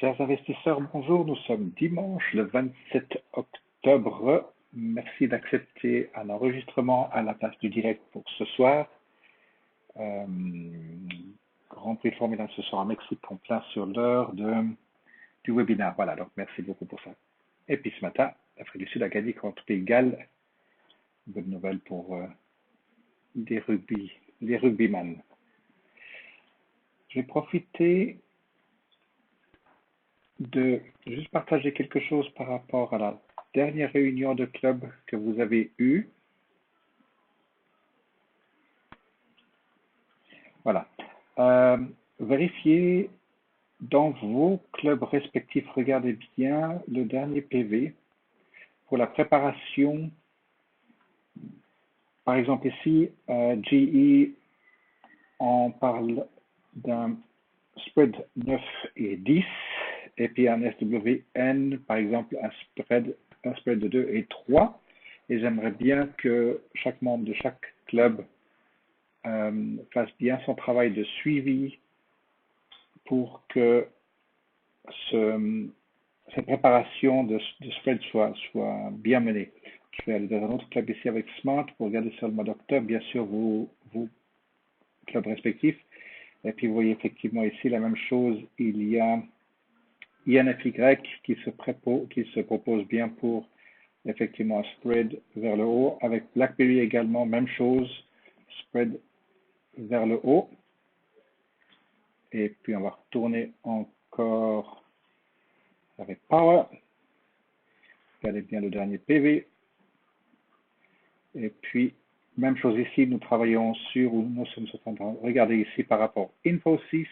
Chers investisseurs, bonjour. Nous sommes dimanche le 27 octobre. Merci d'accepter un enregistrement à la place du direct pour ce soir. Euh, Grand Prix Formule 1 ce soir à Mexique en plein sur l'heure du webinaire. Voilà, donc merci beaucoup pour ça. Et puis ce matin, l'Afrique du Sud a gagné contre Pays de Galles. Bonne nouvelle pour les rugbyman. Je vais profiter de juste partager quelque chose par rapport à la dernière réunion de club que vous avez eue. Voilà. Vérifiez dans vos clubs respectifs, regardez bien le dernier PV pour la préparation. Par exemple ici, GE, on parle d'un spread 9 et 10, et puis un SWN, par exemple, un spread de 2 et 3. Et j'aimerais bien que chaque membre de chaque club fasse bien son travail de suivi pour que cette préparation de spread soit bien menée. Je vais aller dans un autre club ici avec Smart pour regarder sur le mois d'octobre, bien sûr, vos clubs respectifs. Et puis vous voyez effectivement ici la même chose, il y a INFY qui se propose bien pour effectivement un spread vers le haut. Avec BlackBerry également, même chose, spread vers le haut. Et puis on va retourner encore avec Power. Regardez bien le dernier PV. Et puis, même chose ici, nous travaillons sur, ou nous sommes en train de regarder ici par rapport à Infosys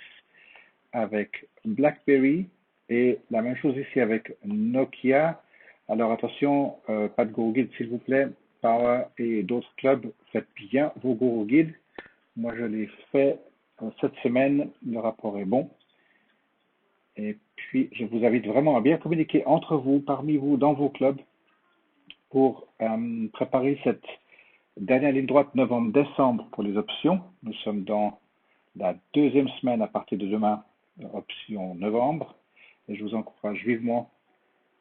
avec BlackBerry et la même chose ici avec Nokia. Alors attention, pas de Guru Guide s'il vous plaît. Power et d'autres clubs, faites bien vos Guru Guides. Moi je l'ai fait cette semaine, le rapport est bon. Et puis je vous invite vraiment à bien communiquer entre vous, parmi vous, dans vos clubs pour préparer cette dernière ligne droite novembre-décembre pour les options. Nous sommes dans la deuxième semaine à partir de demain, option novembre. Et je vous encourage vivement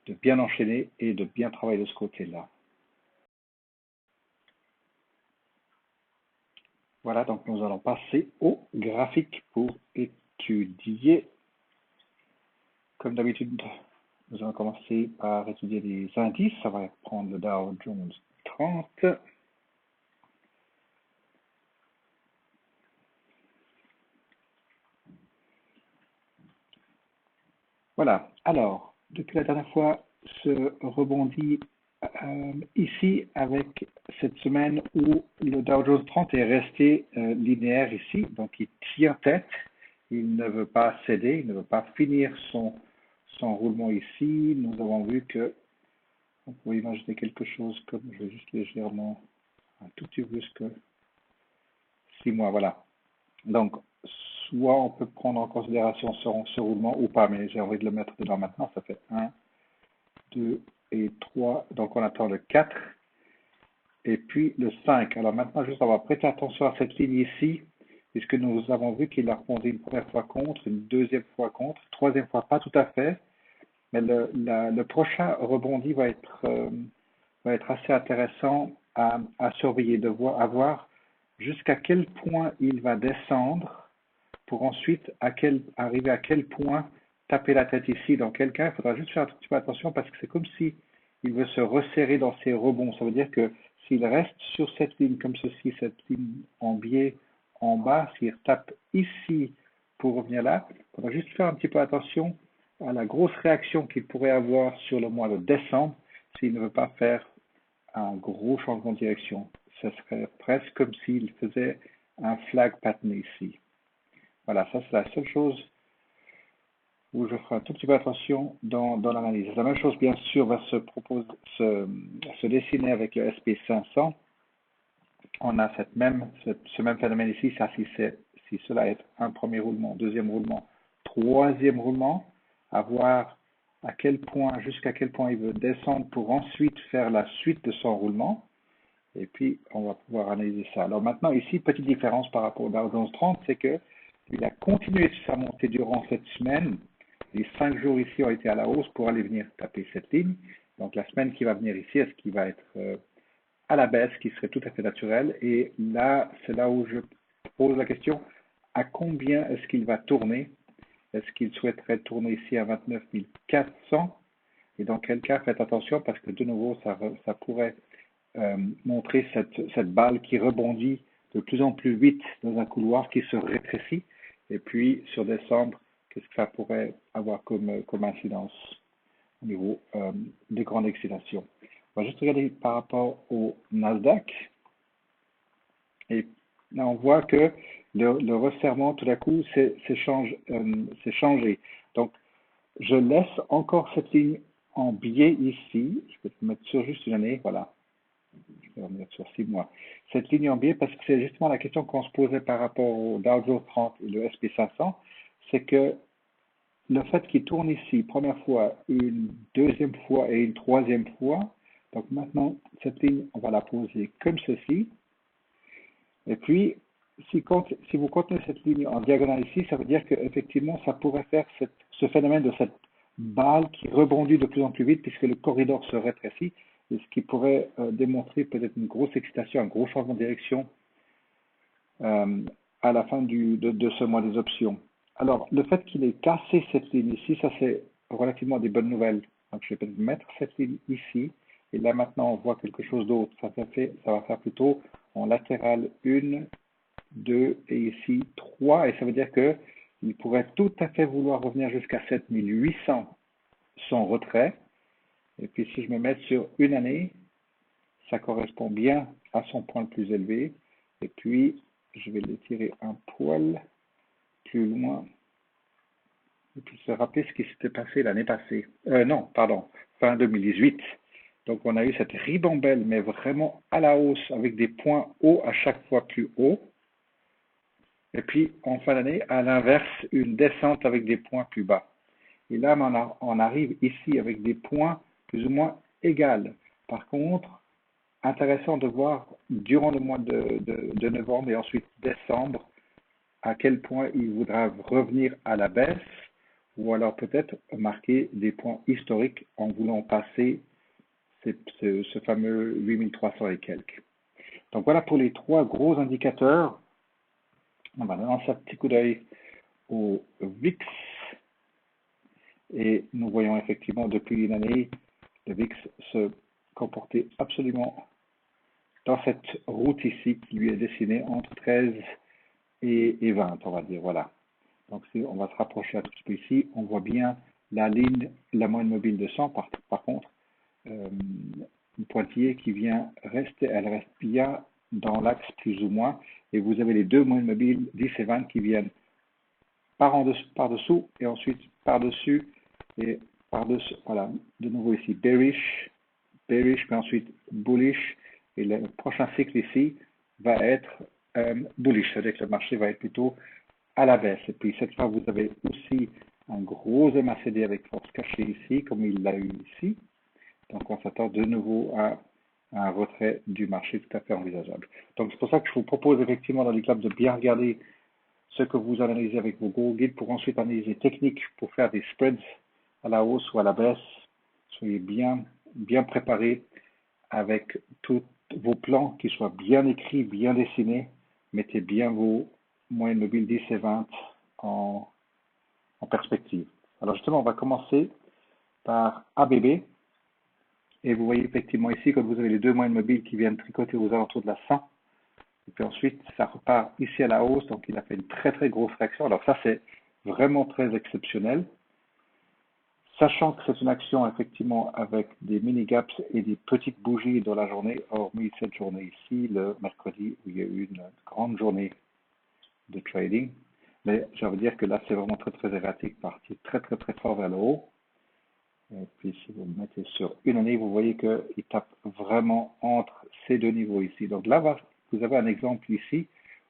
de bien enchaîner et de bien travailler de ce côté-là. Voilà, donc nous allons passer au graphique pour étudier. Comme d'habitude, nous allons commencer par étudier les indices. Ça va prendre le Dow Jones 30. Voilà, alors, depuis la dernière fois, ce rebondit ici avec cette semaine où le Dow Jones 30 est resté linéaire ici, donc il tient tête, il ne veut pas céder, il ne veut pas finir son roulement ici. Nous avons vu que, on peut imaginer quelque chose comme, je vais juste légèrement, un tout petit peu plus que 6 mois, voilà. Donc, soit on peut prendre en considération ce roulement ou pas, mais j'ai envie de le mettre dedans maintenant. Ça fait 1, 2 et 3. Donc, on attend le 4 et puis le 5. Alors maintenant, juste on va prêter attention à cette ligne ici, puisque nous avons vu qu'il a rebondi une première fois contre, une deuxième fois contre, troisième fois pas tout à fait. Mais le prochain rebondi va être assez intéressant à surveiller, à voir jusqu'à quel point il va descendre pour ensuite arriver à quel point taper la tête ici. Dans quel cas, il faudra juste faire un petit peu attention parce que c'est comme si il veut se resserrer dans ses rebonds. Ça veut dire que s'il reste sur cette ligne comme ceci, cette ligne en biais en bas, s'il tape ici pour revenir là, il faudra juste faire un petit peu attention à la grosse réaction qu'il pourrait avoir sur le mois de décembre s'il ne veut pas faire un gros changement de direction. Ce serait presque comme s'il faisait un flag pattern ici. Voilà, ça c'est la seule chose où je ferai un tout petit peu attention dans l'analyse. La même chose, bien sûr, va se dessiner avec le SP500. On a ce même phénomène ici. Ça, si cela est un premier roulement, deuxième roulement, troisième roulement, à voir jusqu'à quel point il veut descendre pour ensuite faire la suite de son roulement. Et puis, on va pouvoir analyser ça. Alors maintenant, ici, petite différence par rapport au Dow Jones 30, c'est que il a continué sa montée durant cette semaine. Les 5 jours ici ont été à la hausse pour aller venir taper cette ligne. Donc la semaine qui va venir ici, est-ce qu'il va être à la baisse, qui serait tout à fait naturel. Et là, c'est là où je pose la question, à combien est-ce qu'il va tourner? Est-ce qu'il souhaiterait tourner ici à 29 400? Et dans quel cas, faites attention parce que de nouveau, ça pourrait montrer cette balle qui rebondit de plus en plus vite dans un couloir qui se rétrécit. Et puis, sur décembre, qu'est-ce que ça pourrait avoir comme incidence au niveau des grandes excitations? On va juste regarder par rapport au Nasdaq. Et là, on voit que le resserrement, tout d'un coup, s'est changé. Donc, je laisse encore cette ligne en biais ici. Je peux te mettre sur juste une année. Voilà. Je vais remettre sur 6 mois. Cette ligne en biais, parce que c'est justement la question qu'on se posait par rapport au Dow Jones 30 et le SP500, c'est que le fait qu'il tourne ici, première fois, une deuxième fois et une troisième fois, donc maintenant, cette ligne, on va la poser comme ceci. Et puis, si vous contenez cette ligne en diagonale ici, ça veut dire qu'effectivement, ça pourrait faire ce phénomène de cette balle qui rebondit de plus en plus vite puisque le corridor se rétrécit, et ce qui pourrait démontrer peut-être une grosse excitation, un gros changement de direction à la fin de ce mois des options. Alors, le fait qu'il ait cassé cette ligne ici, ça c'est relativement des bonnes nouvelles. Donc, je vais peut-être mettre cette ligne ici. Et là, maintenant, on voit quelque chose d'autre. Ça va faire plutôt en latéral 1, 2 et ici 3. Et ça veut dire qu'il pourrait tout à fait vouloir revenir jusqu'à 7800 sans retrait. Et puis, si je me mets sur une année, ça correspond bien à son point le plus élevé. Et puis, je vais l'étirer un poil plus loin. Et puis se rappeler ce qui s'était passé l'année passée. Non, pardon, fin 2018. Donc on a eu cette ribambelle, mais vraiment à la hausse, avec des points hauts à chaque fois plus hauts. Et puis en fin d'année, à l'inverse, une descente avec des points plus bas. Et là, on arrive ici avec des points plus ou moins égales. Par contre, intéressant de voir durant le mois de novembre et ensuite décembre, à quel point il voudra revenir à la baisse ou alors peut-être marquer des points historiques en voulant passer ce fameux 8300 et quelques. Donc voilà pour les 3 gros indicateurs. On va lancer un petit coup d'œil au VIX et nous voyons effectivement depuis une année le VIX se comporter absolument dans cette route ici qui lui est dessinée entre 13 et 20, on va dire, voilà. Donc si on va se rapprocher un tout petit peu ici, on voit bien la ligne, la moyenne mobile de 100, par contre, une pointillée qui vient rester, elle reste bien dans l'axe plus ou moins, et vous avez les deux moyennes mobiles 10 et 20 qui viennent par-dessous et ensuite par-dessus et par-dessus, voilà, de nouveau ici bearish, puis ensuite bullish, et le prochain cycle ici va être bullish, c'est-à-dire que le marché va être plutôt à la baisse. Et puis cette fois, vous avez aussi un gros MACD avec force cachée ici, comme il l'a eu ici. Donc on s'attend de nouveau à un retrait du marché tout à fait envisageable. Donc c'est pour ça que je vous propose effectivement dans les clubs de bien regarder ce que vous analysez avec vos Go Guides pour ensuite analyser techniques pour faire des spreads à la hausse ou à la baisse. Soyez bien préparés avec tous vos plans qui soient bien écrits, bien dessinés. Mettez bien vos moyennes mobiles 10 et 20 en perspective. Alors justement, on va commencer par ABB. Et vous voyez effectivement ici, quand vous avez les deux moyennes mobiles qui viennent tricoter aux alentours de la 100, et puis ensuite, ça repart ici à la hausse, donc il a fait une très très grosse réaction. Alors ça, c'est vraiment très exceptionnel. Sachant que c'est une action effectivement avec des mini gaps et des petites bougies dans la journée, hormis cette journée ici, le mercredi, où il y a eu une grande journée de trading. Mais j'ai envie de dire que là, c'est vraiment très très erratique, parti très très très fort vers le haut. Et puis si vous le mettez sur une année, vous voyez qu'il tape vraiment entre ces deux niveaux ici. Donc là, vous avez un exemple ici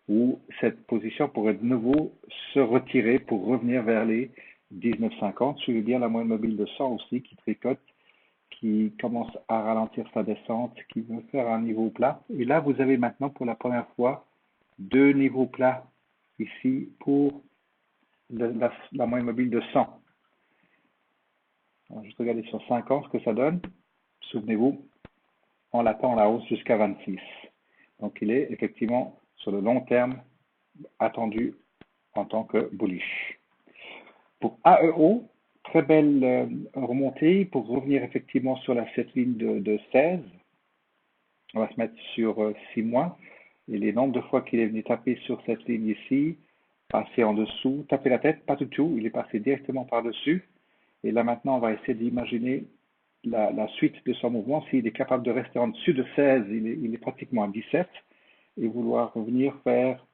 où cette position pourrait de nouveau se retirer pour revenir vers les 19,50. Suivez bien la moyenne mobile de 100 aussi qui tricote, qui commence à ralentir sa descente, qui veut faire un niveau plat. Et là, vous avez maintenant pour la première fois deux niveaux plats ici pour la moyenne mobile de 100. On va juste regarder sur 5 ans ce que ça donne. Souvenez-vous, on l'attend à la hausse jusqu'à 26. Donc il est effectivement sur le long terme attendu en tant que bullish. Pour AEO, très belle remontée pour revenir effectivement sur cette ligne de 16. On va se mettre sur 6 mois. Et les nombres de fois qu'il est venu taper sur cette ligne ici, passer en dessous, taper la tête, pas du tout, il est passé directement par-dessus. Et là maintenant, on va essayer d'imaginer la suite de son mouvement. S'il est capable de rester en dessus de 16, il est pratiquement à 17, et vouloir revenir faire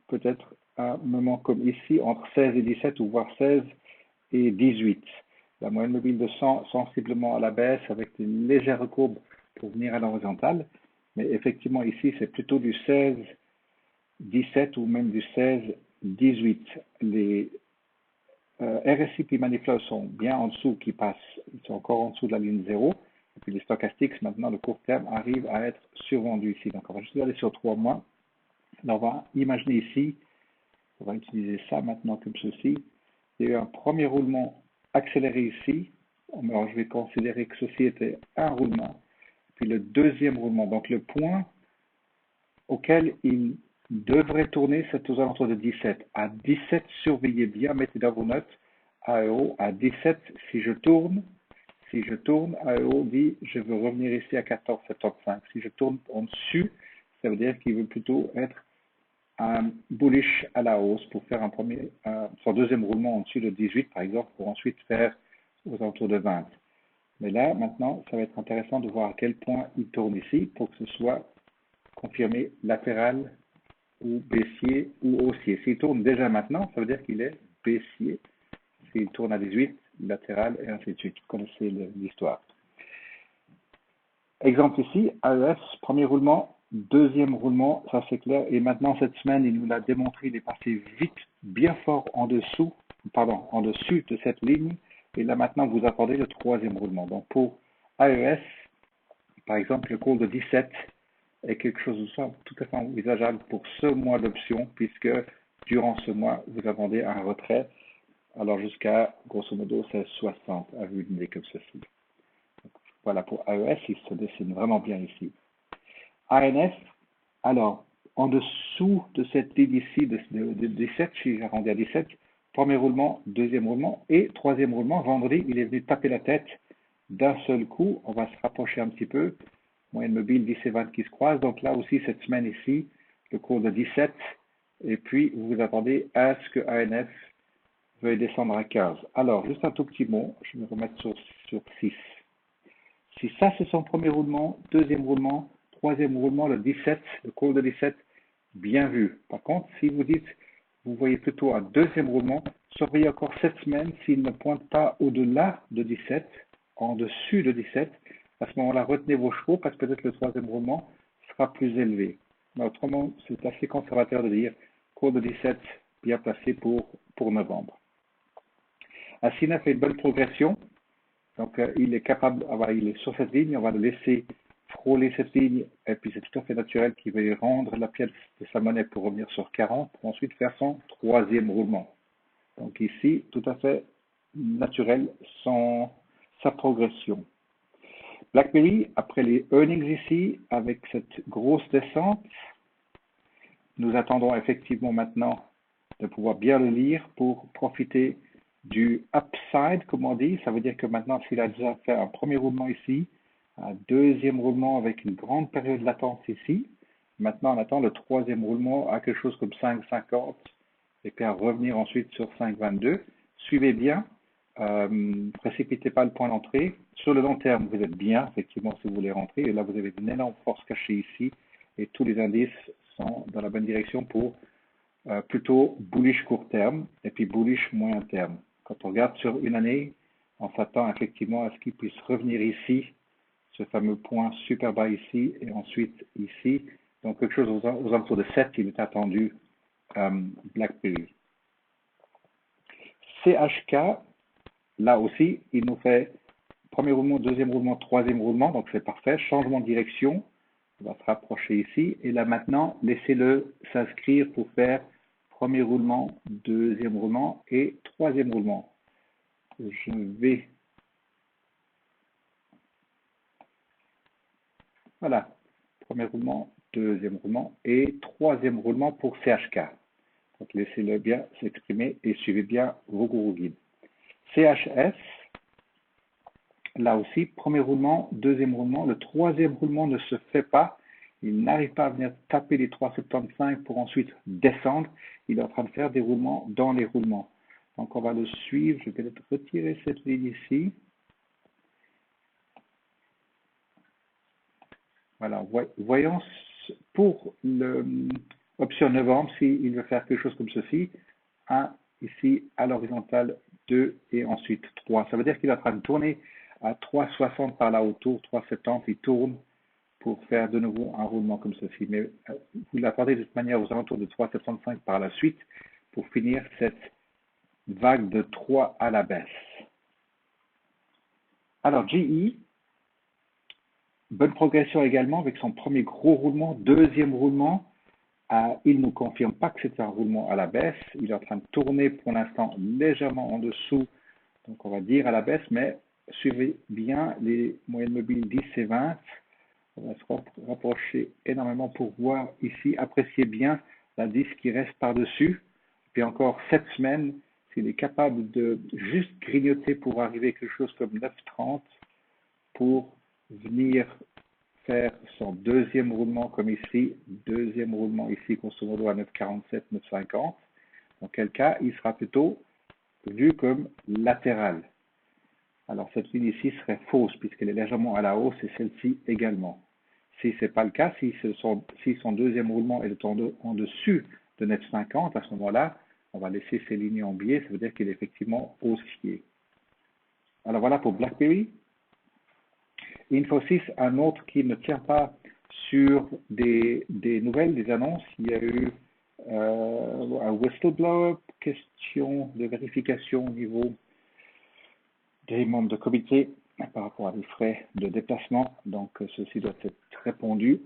peut-être un moment comme ici, entre 16 et 17, ou voire 16 et 18. La moyenne mobile de 100 sensiblement à la baisse avec une légère courbe pour venir à l'horizontale. Mais effectivement, ici, c'est plutôt du 16, 17 ou même du 16, 18. Les RSI et Maniflow sont bien en dessous, qui passent, ils sont encore en dessous de la ligne 0. Et puis les stochastiques, maintenant, le court terme, arrivent à être survendus ici. Donc, on va juste aller sur 3 mois. Là, on va imaginer ici, on va utiliser ça maintenant comme ceci. Il y a eu un premier roulement accéléré ici. Alors, je vais considérer que ceci était un roulement. Puis le deuxième roulement. Donc, le point auquel il devrait tourner, c'est aux alentours de 17. À 17, surveillez bien, mettez dans vos notes, AEO, à 17, si je tourne, AEO dit, je veux revenir ici à 14,75. Si je tourne en dessus, ça veut dire qu'il veut plutôt être un bullish à la hausse pour faire son deuxième roulement en dessus de 18, par exemple, pour ensuite faire aux alentours de 20. Mais là, maintenant, ça va être intéressant de voir à quel point il tourne ici pour que ce soit confirmé latéral ou baissier ou haussier. S'il tourne déjà maintenant, ça veut dire qu'il est baissier. S'il tourne à 18, latéral et ainsi de suite. Vous connaissez l'histoire. Exemple ici, AES, premier roulement, deuxième roulement, ça c'est clair. Et maintenant, cette semaine, il nous l'a démontré, il est passé vite, bien fort en dessus de cette ligne. Et là maintenant, vous attendez le troisième roulement. Donc pour AES, par exemple, le cours de 17 est quelque chose de tout à fait envisageable pour ce mois d'option, puisque durant ce mois, vous attendez un retrait, alors jusqu'à grosso modo 16,60 à vue de nez comme ceci. Donc, voilà pour AES, il se dessine vraiment bien ici. ANF, alors en dessous de cette ligne ici de 17, si j'arrondis à 17, premier roulement, deuxième roulement et troisième roulement. Vendredi, il est venu taper la tête d'un seul coup. On va se rapprocher un petit peu. Moyenne mobile 10 et 20 qui se croisent. Donc là aussi, cette semaine ici, le cours de 17. Et puis, vous vous attendez à ce que ANF veuille descendre à 15. Alors, juste un tout petit mot. Je vais me remettre sur 6. Si ça, c'est son premier roulement, deuxième roulement, troisième roulement, le 17, le cours de 17, bien vu. Par contre, si vous dites, vous voyez plutôt un deuxième roulement, surveillez encore cette semaine s'il ne pointe pas au-delà de 17, en dessus de 17. À ce moment-là, retenez vos chevaux parce que peut-être le troisième roulement sera plus élevé. Mais autrement, c'est assez conservateur de dire cours de 17 bien placé pour novembre. Asina fait une bonne progression. Donc, il est capable, il est sur cette ligne, on va le laisser frôler cette ligne, et puis c'est tout à fait naturel qu'il veuille rendre la pièce de sa monnaie pour revenir sur 40, pour ensuite faire son troisième roulement. Donc ici, tout à fait naturel sa progression. BlackBerry, après les earnings ici, avec cette grosse descente, nous attendons effectivement maintenant de pouvoir bien le lire pour profiter du upside, comme on dit. Ça veut dire que maintenant, s'il a déjà fait un premier roulement ici, un deuxième roulement avec une grande période de latence ici, maintenant on attend le troisième roulement à quelque chose comme 5,50 et puis à revenir ensuite sur 5,22. Suivez bien, précipitez pas le point d'entrée. Sur le long terme, vous êtes bien, effectivement, si vous voulez rentrer. Et là, vous avez une énorme force cachée ici et tous les indices sont dans la bonne direction pour plutôt bullish court terme et puis bullish moyen terme. Quand on regarde sur une année, on s'attend effectivement à ce qu'il puisse revenir ici, ce fameux point super bas ici et ensuite ici. Donc quelque chose aux alentours de 7, il est attendu BlackBerry. CHK, là aussi, il nous fait premier roulement, deuxième roulement, troisième roulement, donc c'est parfait. Changement de direction, on va se rapprocher ici. Et là maintenant, laissez-le s'inscrire pour faire premier roulement, deuxième roulement et troisième roulement. Je vais Voilà, premier roulement, deuxième roulement et troisième roulement pour CHK. Donc laissez-le bien s'exprimer et suivez bien vos gros guides. CHS, là aussi, premier roulement, deuxième roulement. Le troisième roulement ne se fait pas. Il n'arrive pas à venir taper les 3,75 pour ensuite descendre. Il est en train de faire des roulements dans les roulements. Donc on va le suivre. Je vais peut-être retirer cette ligne ici. Voilà, voyons pour l'option novembre s'il veut faire quelque chose comme ceci. 1 ici à l'horizontale, 2 et ensuite 3. Ça veut dire qu'il est en train de tourner à 3,60 par là autour, 3,70. Il tourne pour faire de nouveau un roulement comme ceci. Mais vous l'attendez de toute manière aux alentours de 3,75 par la suite pour finir cette vague de 3 à la baisse. Alors, GE, bonne progression également avec son premier gros roulement, deuxième roulement. Il ne nous confirme pas que c'est un roulement à la baisse. Il est en train de tourner pour l'instant légèrement en dessous, donc on va dire à la baisse, mais suivez bien les moyennes mobiles 10 et 20. On va se rapprocher énormément pour voir ici. Appréciez bien la 10 qui reste par-dessus. Puis encore 7 semaines, s'il est capable de juste grignoter pour arriver à quelque chose comme 9,30 pour venir faire son deuxième roulement comme ici, deuxième roulement ici, grosso modo à 9,47, 9,50. Dans quel cas, il sera plutôt vu comme latéral. Alors cette ligne ici serait fausse puisqu'elle est légèrement à la hausse et celle-ci également. Si ce n'est pas le cas, si son deuxième roulement est en dessus de 9,50, à ce moment-là, on va laisser ces lignes en biais, ça veut dire qu'il est effectivement haussier. Alors voilà pour BlackBerry. Infosys, un autre qui ne tient pas sur des nouvelles, des annonces. Il y a eu un whistleblower, question de vérification au niveau des membres de comité par rapport à des frais de déplacement. Donc, ceci doit être répondu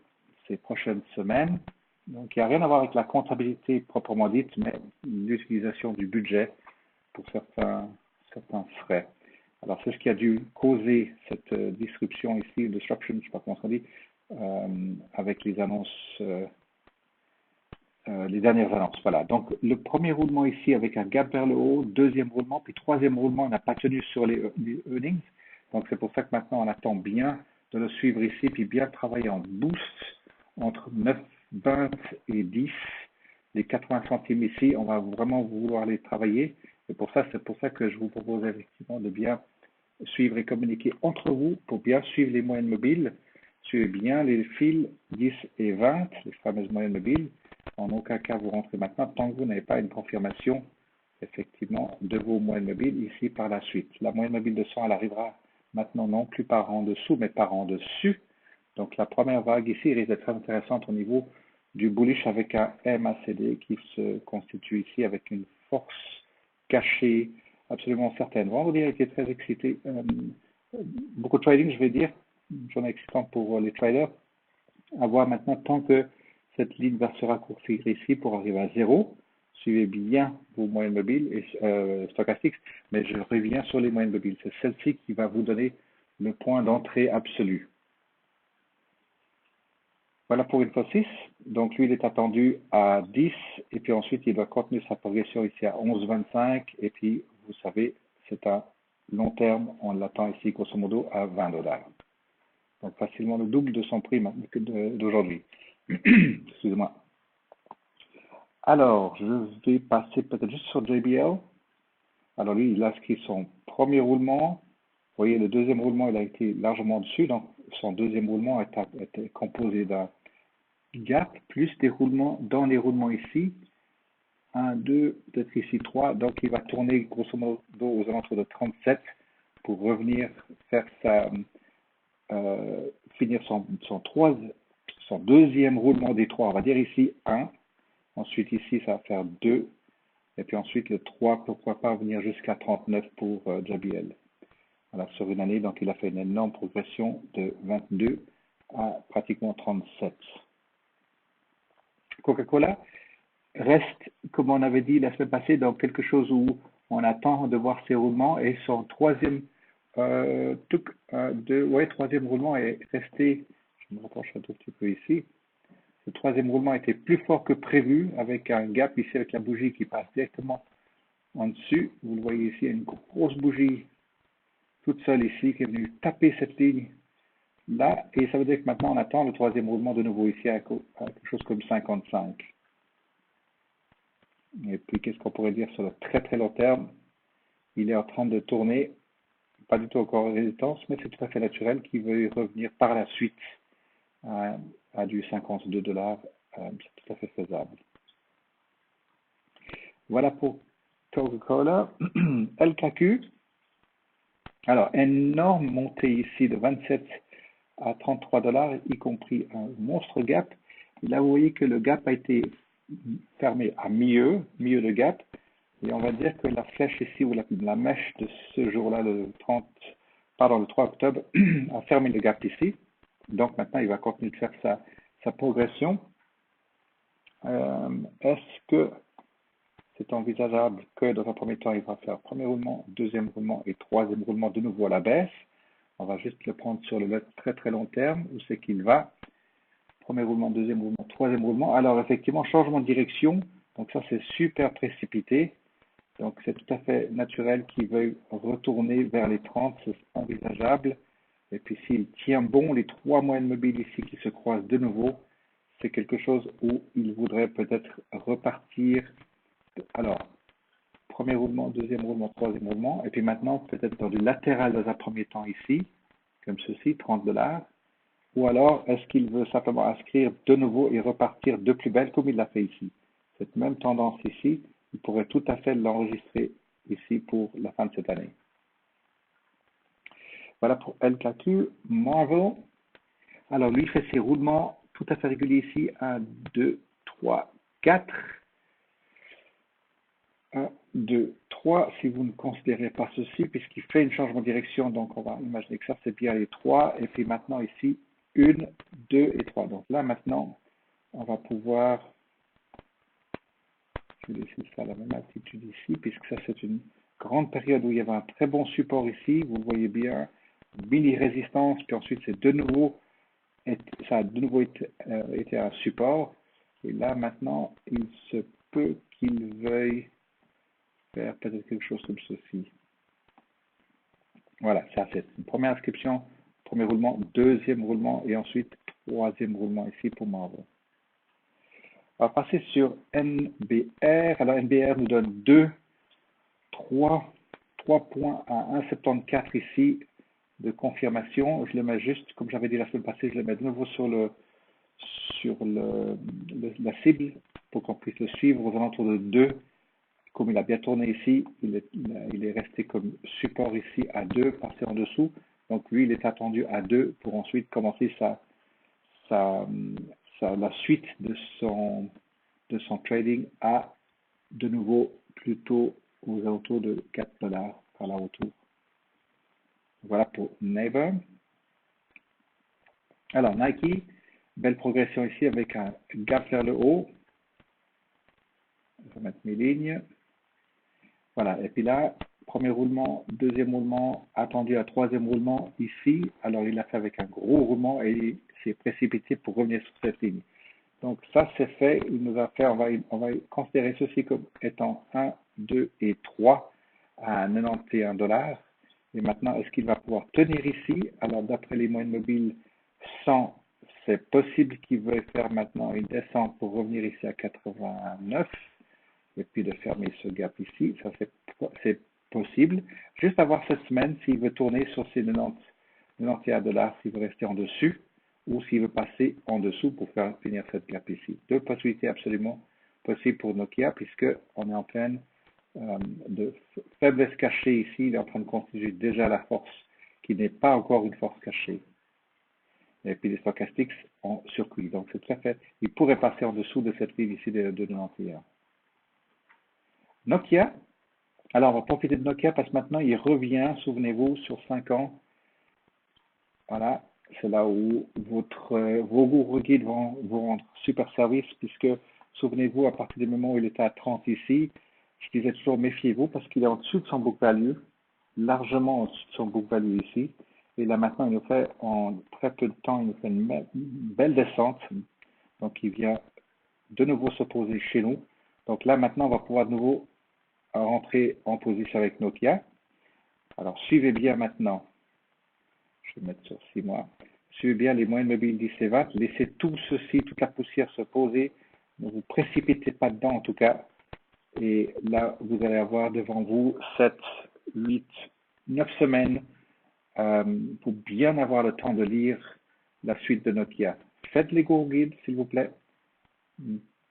ces prochaines semaines. Donc, il n'y a rien à voir avec la comptabilité proprement dite, mais l'utilisation du budget pour certains frais. Alors, c'est ce qui a dû causer cette disruption ici, disruption, je ne sais pas comment on dit, avec les annonces, les dernières annonces. Voilà. Donc, le premier roulement ici avec un gap vers le haut, deuxième roulement, puis troisième roulement, on n'a pas tenu sur les earnings. Donc, c'est pour ça que maintenant, on attend bien de le suivre ici, puis bien travailler en boost entre 9, 20 et 10. Les 80 centimes ici, on va vraiment vouloir les travailler. C'est pour ça que je vous propose effectivement de bien suivre et communiquer entre vous pour bien suivre les moyennes mobiles. Suivez bien les fils 10 et 20, les fameuses moyennes mobiles. En aucun cas, vous rentrez maintenant tant que vous n'avez pas une confirmation effectivement de vos moyennes mobiles ici par la suite. La moyenne mobile de 100, elle arrivera maintenant non plus par en dessous, mais par en dessus. Donc la première vague ici risque d'être très intéressante au niveau du bullish avec un MACD qui se constitue ici avec une force cachée absolument certaine. Vendredi a été très excité. Beaucoup de trading, je vais dire, une journée excitante pour les traders. À voir maintenant tant que cette ligne va se raccourcir ici pour arriver à 0. Suivez bien vos moyennes mobiles et stochastiques, mais je reviens sur les moyennes mobiles. C'est celle-ci qui va vous donner le point d'entrée absolu. Voilà pour Infosys. Donc lui, il est attendu à 10 et puis ensuite, il doit continuer sa progression ici à 11,25 et puis, vous savez, c'est un long terme. On l'attend ici, grosso modo, à 20 $. Donc facilement le double de son prix d'aujourd'hui. Excusez-moi. Alors, je vais passer peut-être juste sur JBL. Alors lui, il a inscrit son premier roulement. Vous voyez, le deuxième roulement, il a été largement dessus. Donc, son deuxième roulement était composé d'un gap plus des roulements dans les roulements ici. 1, 2, peut-être ici 3. Donc, il va tourner grosso modo aux alentours de 37 pour revenir faire finir son deuxième roulement des 3. On va dire ici 1. Ensuite, ici, ça va faire 2. Et puis ensuite, le 3, pourquoi pas venir jusqu'à 39 pour JBL. Voilà, sur une année, donc il a fait une énorme progression de 22 à pratiquement 37. Coca-Cola reste, comme on avait dit la semaine passée, dans quelque chose où on attend de voir ses roulements et son troisième roulement est resté, je Je me rapproche un tout petit peu ici. Le troisième roulement était plus fort que prévu avec un gap ici avec la bougie qui passe directement en dessus. Vous le voyez ici, une grosse bougie toute seule ici qui est venue taper cette ligne là. Et ça veut dire que maintenant on attend le troisième roulement de nouveau ici à quelque chose comme 55. Et puis qu'est-ce qu'on pourrait dire sur le très très long terme? Il est en train de tourner, pas du tout encore en résistance, mais c'est tout à fait naturel qu'il veuille revenir par la suite à du 52 $. C'est tout à fait faisable. Voilà pour Coca-Cola. LKQ. Alors, énorme montée ici de 27 à 33 $, y compris un monstre gap. Et là, vous voyez que le gap a été fermé à milieu de gap. Et on va dire que la flèche ici, ou la mèche de ce jour-là, le 3 octobre, a fermé le gap ici. Donc maintenant, il va continuer de faire sa progression. Est-ce que c'est envisageable que dans un premier temps, il va faire premier roulement, deuxième roulement et troisième roulement de nouveau à la baisse? On va juste le prendre sur le très très long terme. Où c'est qu'il va? Premier roulement, deuxième roulement, troisième roulement. Alors effectivement, changement de direction. Donc ça, c'est super précipité. Donc c'est tout à fait naturel qu'il veuille retourner vers les 30. C'est envisageable. Et puis s'il tient bon les trois moyennes mobiles ici qui se croisent de nouveau, c'est quelque chose où il voudrait peut-être repartir. Alors, premier roulement, deuxième roulement, troisième roulement, et puis maintenant peut-être dans du latéral dans un premier temps ici, comme ceci, 30 $, ou alors est-ce qu'il veut simplement inscrire de nouveau et repartir de plus belle comme il l'a fait ici? Cette même tendance ici, il pourrait tout à fait l'enregistrer ici pour la fin de cette année. Voilà pour LKQ. Marvel. Alors lui fait ses roulements tout à fait réguliers ici. 1, 2, 3, 4. 1, 2, 3, si vous ne considérez pas ceci, puisqu'il fait un changement de direction, donc on va imaginer que ça c'est bien les 3, et puis maintenant ici, 1, 2 et 3. Donc là maintenant, on va pouvoir, je vais laisser ça à la même altitude ici, puisque ça c'est une grande période où il y avait un très bon support ici, vous le voyez bien, mini résistance, puis ensuite c'est de nouveau, ça a de nouveau été un support, et là maintenant, il se peut qu'il veuille faire peut-être quelque chose comme ceci. Voilà, ça c'est une première inscription, premier roulement, deuxième roulement et ensuite troisième roulement ici pour Marvel. On va passer sur NBR. Alors NBR nous donne 3 points à 1,74 ici de confirmation. Je le mets juste, comme j'avais dit la semaine passée, je le mets de nouveau sur la cible pour qu'on puisse le suivre aux alentours de 2. Comme il a bien tourné ici, il est resté comme support ici à 2, passé en dessous. Donc lui, il est attendu à 2 pour ensuite commencer la suite de son trading à de nouveau plutôt aux alentours de 4 $ par là autour. Voilà pour Neighbor. Alors Nike, belle progression ici avec un gap vers le haut. Je vais mettre mes lignes. Voilà, et puis là, premier roulement, deuxième roulement, attendu à troisième roulement ici. Alors il a fait avec un gros roulement et il s'est précipité pour revenir sur cette ligne. Donc ça c'est fait, il nous a fait, on va considérer ceci comme étant 1, 2 et 3 à 91 $. Et maintenant, est-ce qu'il va pouvoir tenir ici? Alors d'après les moyennes mobiles 100, c'est possible qu'il veuille faire maintenant une descente pour revenir ici à 89 et puis de fermer ce gap ici. Ça c'est possible. Juste avoir cette semaine s'il veut tourner sur ces 91 $, s'il veut rester en dessus ou s'il veut passer en dessous pour faire finir cette gap ici. Deux possibilités absolument possibles pour Nokia puisqu'on est en pleine de faiblesse cachée ici. Il est en train de constituer déjà la force qui n'est pas encore une force cachée. Et puis les stochastiques en circuit. Donc c'est très fait. Il pourrait passer en dessous de cette ligne ici de 91. Nokia. Alors on va profiter de Nokia parce que maintenant il revient, souvenez-vous, sur 5 ans. Voilà. C'est là où vos gourous guides vont vous rendre super service puisque, souvenez-vous, à partir du moment où il était à 30 ici, je disais toujours méfiez-vous parce qu'il est en dessous de son book value, largement en dessous de son book value ici. Et là maintenant, il nous fait, en très peu de temps, il nous fait une belle descente. Donc il vient de nouveau se poser chez nous. Donc là maintenant, on va pouvoir de nouveau rentrer en position avec Nokia. Alors suivez bien maintenant. Je vais mettre sur 6 mois. Suivez bien les moyennes mobiles d'IC20. Laissez tout ceci, toute la poussière se poser. Ne vous précipitez pas dedans en tout cas. Et là, vous allez avoir devant vous 7, 8, 9 semaines pour bien avoir le temps de lire la suite de Nokia. Faites les Go Guides, s'il vous plaît.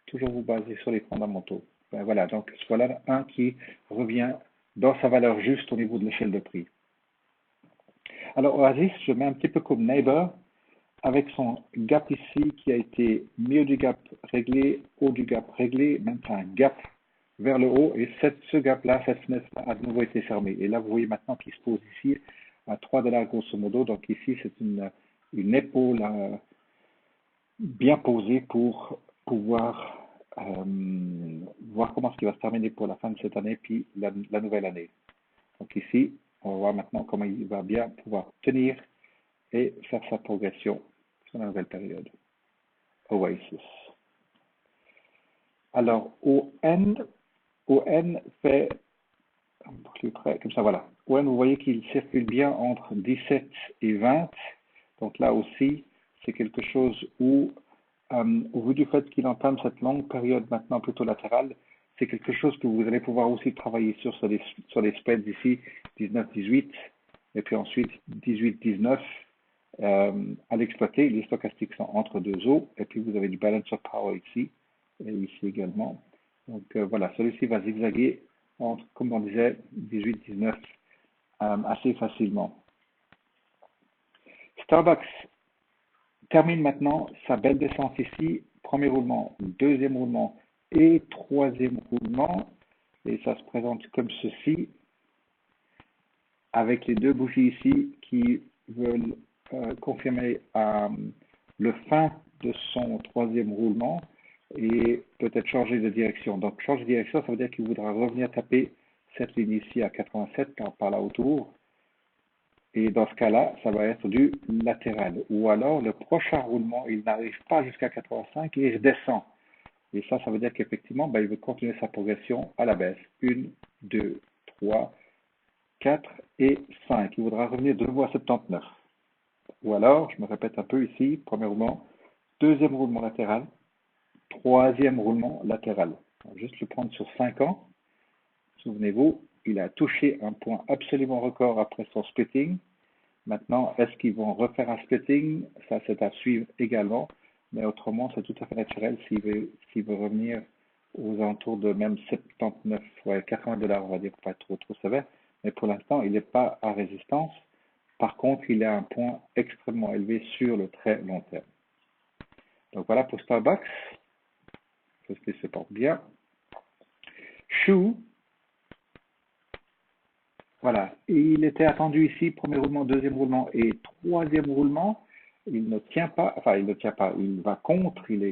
Toujours vous baser sur les fondamentaux. Ben voilà, donc voilà un qui revient dans sa valeur juste au niveau de l'échelle de prix. Alors Oasis, je mets un petit peu comme neighbor avec son gap ici qui a été milieu du gap réglé, haut du gap réglé, même un gap vers le haut et ce gap-là, cette fenêtre a de nouveau été fermée. Et là, vous voyez maintenant qu'il se pose ici à 3 $ grosso modo. Donc ici, c'est une épaule bien posée pour pouvoir voir comment ce qui va se terminer pour la fin de cette année puis la nouvelle année. Donc ici, on va voir maintenant comment il va bien pouvoir tenir et faire sa progression sur la nouvelle période. Oasis. Alors, ON fait plus près, comme ça, voilà. ON, vous voyez qu'il circule bien entre 17 et 20. Donc là aussi, c'est quelque chose où, au vu du fait qu'il entame cette longue période maintenant plutôt latérale, c'est quelque chose que vous allez pouvoir aussi travailler sur les spreads ici, 19-18, et puis ensuite 18-19, à l'exploiter. Les stochastiques sont entre deux eaux, et puis vous avez du balance of power ici, et ici également. Donc voilà, celui-ci va zigzaguer entre, comme on disait, 18-19 assez facilement. Starbucks termine maintenant sa belle descente ici, premier roulement, deuxième roulement et troisième roulement, et ça se présente comme ceci, avec les deux bougies ici qui veulent confirmer le fin de son troisième roulement et peut-être changer de direction. Donc changer de direction, ça veut dire qu'il voudra revenir taper cette ligne ici à 87 par là autour. Et dans ce cas-là, ça va être du latéral. Ou alors, le prochain roulement, il n'arrive pas jusqu'à 85 et il redescend. Et ça veut dire qu'effectivement, il veut continuer sa progression à la baisse. 1, 2, 3, 4 et 5. Il voudra revenir de nouveau à 79. Ou alors, je me répète un peu ici, premier roulement, deuxième roulement latéral, troisième roulement latéral. On va juste le prendre sur 5 ans. Souvenez-vous, il a touché un point absolument record après son splitting. Maintenant, est-ce qu'ils vont refaire un splitting? Ça, c'est à suivre également. Mais autrement, c'est tout à fait naturel s'il veut revenir aux alentours de même 79, ouais, 80 $, on va dire, pour pas être trop sévère. Mais pour l'instant, il n'est pas à résistance. Par contre, il a un point extrêmement élevé sur le très long terme. Donc voilà pour Starbucks. Parce qu'il se porte bien. Shoe. Voilà, il était attendu ici, premier roulement, deuxième roulement et troisième roulement. Il ne tient pas, il va contre, il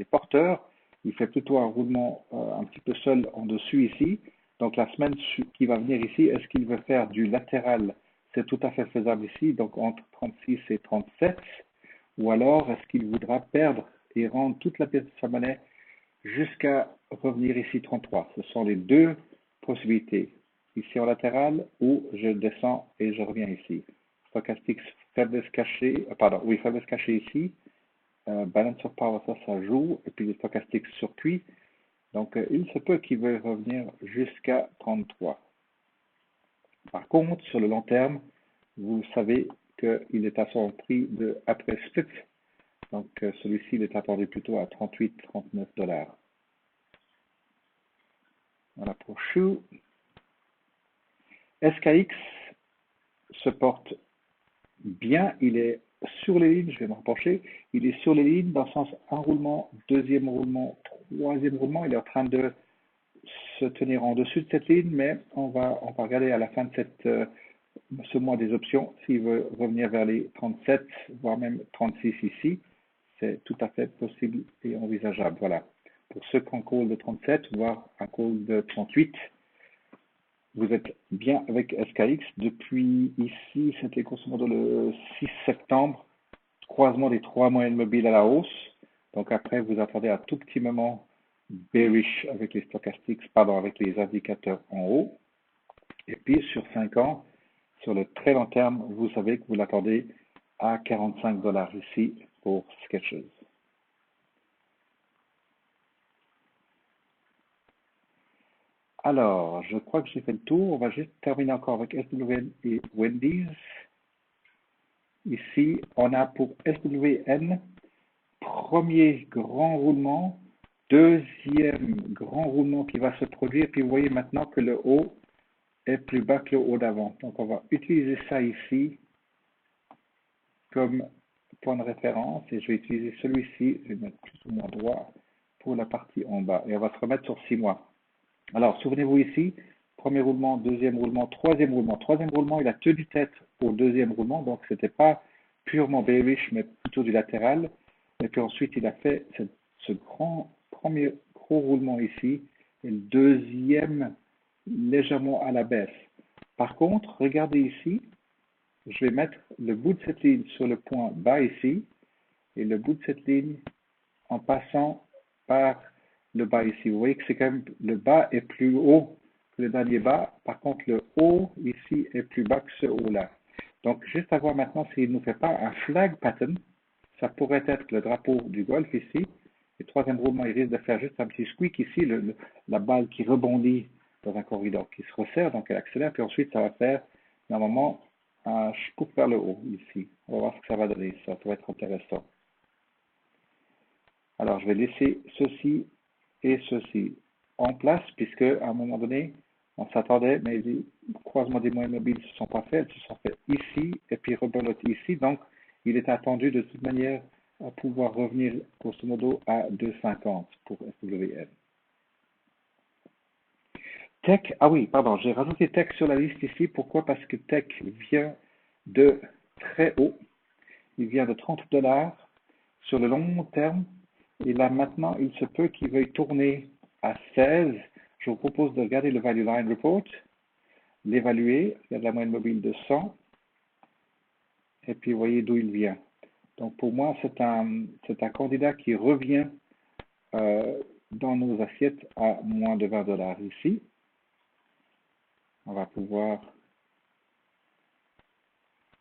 est porteur. Il fait plutôt un roulement un petit peu seul en dessus ici. Donc la semaine qui va venir ici, est-ce qu'il veut faire du latéral? C'est tout à fait faisable ici, donc entre 36 et 37. Ou alors, est-ce qu'il voudra perdre et rendre toute la pièce de sa monnaie jusqu'à revenir ici 33? Ce sont les deux possibilités. Ici en latéral ou je descends et je reviens ici. Stochastique faiblesse cachée, faiblesse cachée ici. Balance of power, ça joue. Et puis le stochastique circuit. Donc il se peut qu'il veuille revenir jusqu'à 33. Par contre, sur le long terme, vous savez qu'il est à son prix de après split. Donc celui-ci il est attendu plutôt à 38-39 $. Voilà pour Shoe. SKX se porte bien, il est sur les lignes, je vais me rapprocher, il est sur les lignes dans le sens un roulement, deuxième roulement, troisième roulement, il est en train de se tenir en dessus de cette ligne, mais on va regarder à la fin de ce mois des options, s'il veut revenir vers les 37, voire même 36 ici, c'est tout à fait possible et envisageable. Voilà. Pour ceux qui ont un call de 37, voire un call de 38, Vous êtes bien avec SKX depuis ici, c'était grosso modo le 6 septembre, croisement des trois moyennes mobiles à la hausse. Donc après, vous attendez un tout petit moment bearish avec les stochastiques, pardon, avec les indicateurs en haut. Et puis sur 5 ans, sur le très long terme, vous savez que vous l'attendez à 45 dollars ici pour Sketches. Alors, je crois que j'ai fait le tour. On va juste terminer encore avec SWN et Wendy's. Ici, on a pour SWN, premier grand roulement, deuxième grand roulement qui va se produire. Puis vous voyez maintenant que le haut est plus bas que le haut d'avant. Donc, on va utiliser ça ici comme point de référence. Et je vais utiliser celui-ci, je vais mettre plus ou moins droit pour la partie en bas. Et on va se remettre sur 6 mois. Alors, souvenez-vous ici, premier roulement, deuxième roulement, troisième roulement. Troisième roulement, il a tenu tête au deuxième roulement, donc ce n'était pas purement bearish, mais plutôt du latéral. Et puis ensuite, il a fait ce premier gros roulement ici, et le deuxième légèrement à la baisse. Par contre, regardez ici, je vais mettre le bout de cette ligne sur le point bas ici, et le bout de cette ligne en passant par le bas ici. Vous voyez que c'est quand même, le bas est plus haut que le dernier bas. Par contre, le haut ici est plus bas que ce haut-là. Donc, juste à voir maintenant s'il ne nous fait pas un flag pattern. Ça pourrait être le drapeau du golf ici. Et troisième roulement, il risque de faire juste un petit squeak ici, la balle qui rebondit dans un corridor qui se resserre, donc elle accélère. Puis ensuite, ça va faire normalement un scoop vers le haut ici. On va voir ce que ça va donner. Ça pourrait être intéressant. Alors, je vais laisser ceci et ceci en place, puisque à un moment donné, on s'attendait, mais les croisements des moyennes mobiles ne se sont pas faits, elles se sont faits ici et puis rebelote ici. Donc, il est attendu de toute manière à pouvoir revenir grosso modo à 2,50 pour SWN. Tech, ah oui, pardon, j'ai rajouté Tech sur la liste ici. Pourquoi? Parce que Tech vient de très haut. Il vient de 30 dollars sur le long terme. Et là, maintenant, il se peut qu'il veuille tourner à 16. Je vous propose de regarder le Value Line Report, l'évaluer. Il y a de la moyenne mobile de 100. Et puis, vous voyez d'où il vient. Donc, pour moi, c'est un candidat qui revient dans nos assiettes à moins de 20 dollars ici. On va pouvoir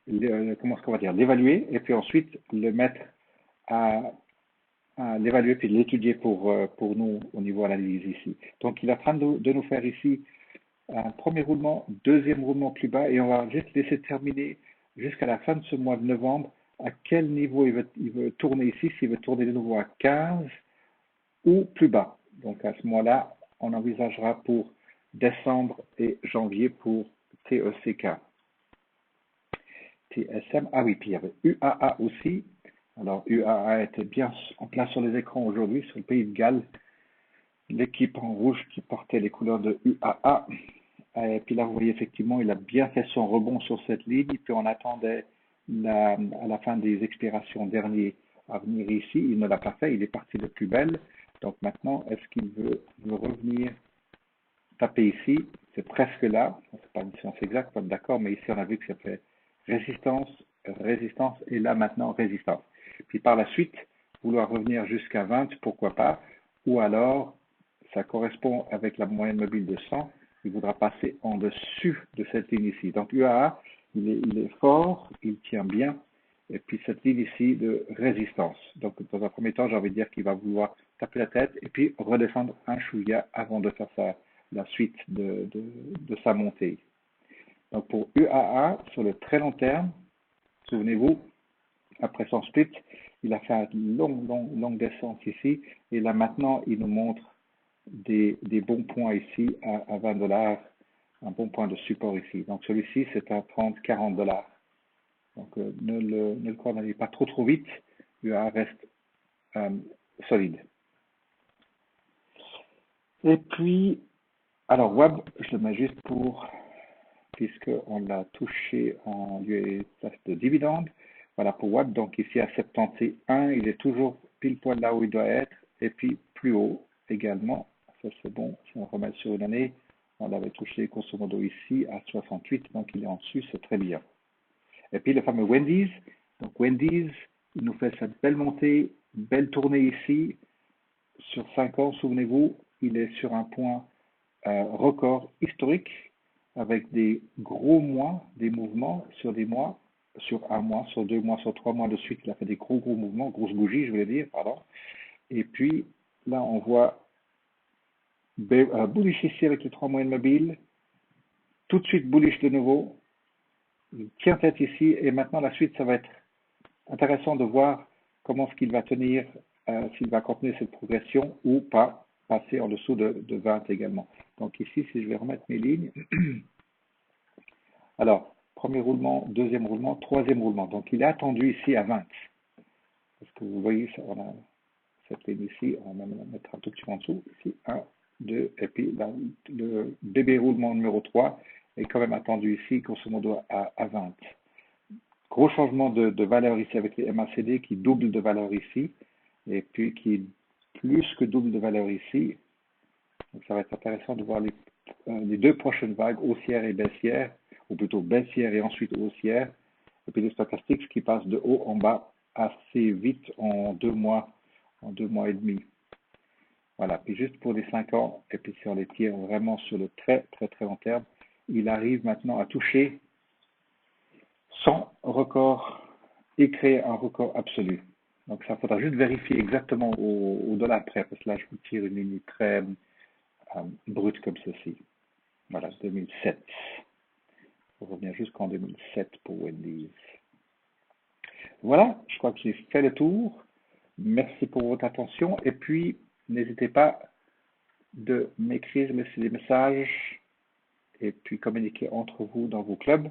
comment est-ce qu'on va dire, l'évaluer et puis ensuite le mettre à l'évaluer puis l'étudier pour nous au niveau analyse ici. Donc, il est en train de nous faire ici un premier roulement, deuxième roulement plus bas et on va juste laisser terminer jusqu'à la fin de ce mois de novembre à quel niveau il veut tourner ici, s'il veut tourner de nouveau à 15 ou plus bas. Donc, à ce moment-là, on envisagera pour décembre et janvier pour TECK. TSM, ah oui, puis il y avait UAA aussi. Alors, UAA était bien en place sur les écrans aujourd'hui, sur le pays de Galles. L'équipe en rouge qui portait les couleurs de UAA. Et puis là, vous voyez effectivement, il a bien fait son rebond sur cette ligne. Puis on attendait à la fin des expirations dernières à venir ici. Il ne l'a pas fait, il est parti de plus belle. Donc maintenant, est-ce qu'il veut revenir taper ici? C'est presque là. Ce n'est pas une science exacte, pas d'accord, mais ici on a vu que ça fait résistance, résistance, et là maintenant résistance. Puis par la suite, vouloir revenir jusqu'à 20, pourquoi pas, ou alors ça correspond avec la moyenne mobile de 100, il voudra passer en dessus de cette ligne ici. Donc UAA, il est fort, il tient bien, et puis cette ligne ici de résistance. Donc dans un premier temps, j'ai envie de dire qu'il va vouloir taper la tête et puis redescendre un chouïa avant de faire la suite de sa montée. Donc pour UAA, sur le très long terme, souvenez-vous, après son split, il a fait une longue descente ici. Et là maintenant, il nous montre des bons points ici à 20 dollars, un bon point de support ici. Donc celui-ci, c'est à 30-40 dollars. Donc ne le condamnez pas trop vite. UAA reste solide. Et puis, alors Web, je le mets juste pour puisqu'on l'a touché en lieu et place de dividende. Voilà pour Watt. Donc ici à 71, il est toujours pile poil là où il doit être. Et puis plus haut également. Ça c'est bon. Si on remet sur une année, On l'avait touché grosso modo ici à 68, donc il est en dessus, c'est très bien. Et puis le fameux Wendy's. Donc Wendy's, il nous fait cette belle montée, belle tournée ici. Sur 5 ans, souvenez-vous, il est sur un point record historique avec des gros mois, des mouvements sur des mois, sur un mois, sur 2 mois, sur 3 mois de suite. Il a fait des gros mouvements, grosses bougies, je voulais dire, pardon. Et puis là, on voit bullish ici avec les 3 moyennes mobiles. Tout de suite bullish de nouveau. Il tient tête ici. Et maintenant, la suite, ça va être intéressant de voir comment est-ce qu'il va tenir, s'il va continuer cette progression ou pas, passer en dessous de 20 également. Donc ici, si je vais remettre mes lignes, alors, premier roulement, deuxième roulement, troisième roulement. Donc il est attendu ici à 20. Parce que vous voyez, ça, on a cette ligne ici, on va même mettre un tout petit peu en dessous, ici, 1, 2, et puis là, le bébé roulement numéro 3 est quand même attendu ici, grosso modo à 20. Gros changement de valeur ici avec les MACD qui double de valeur ici, et puis qui plus que double de valeur ici. Donc ça va être intéressant de voir les deux prochaines vagues, haussière et baissière, ou plutôt baissière et ensuite haussière, et puis les stochastiques qui passent de haut en bas assez vite en 2 mois, en 2 mois et demi. Voilà, puis juste pour les 5 ans, et puis si on les tire vraiment sur le très long terme, il arrive maintenant à toucher 100 records et créer un record absolu. Donc ça faudra juste vérifier exactement au dollar près, parce que là je vous tire une ligne très brute comme ceci. Voilà, 2007. On revient jusqu'en 2007 pour Wendy's. Voilà, je crois que j'ai fait le tour. Merci pour votre attention. Et puis, n'hésitez pas de m'écrire, laisser des messages et puis communiquer entre vous dans vos clubs.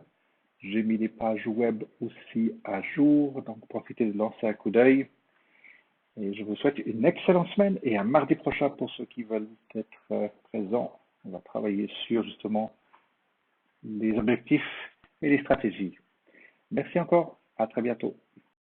J'ai mis des pages web aussi à jour, donc profitez de lancer un coup d'œil. Et je vous souhaite une excellente semaine et un mardi prochain pour ceux qui veulent être présents. On va travailler sur justement les objectifs et les stratégies. Merci encore, à très bientôt.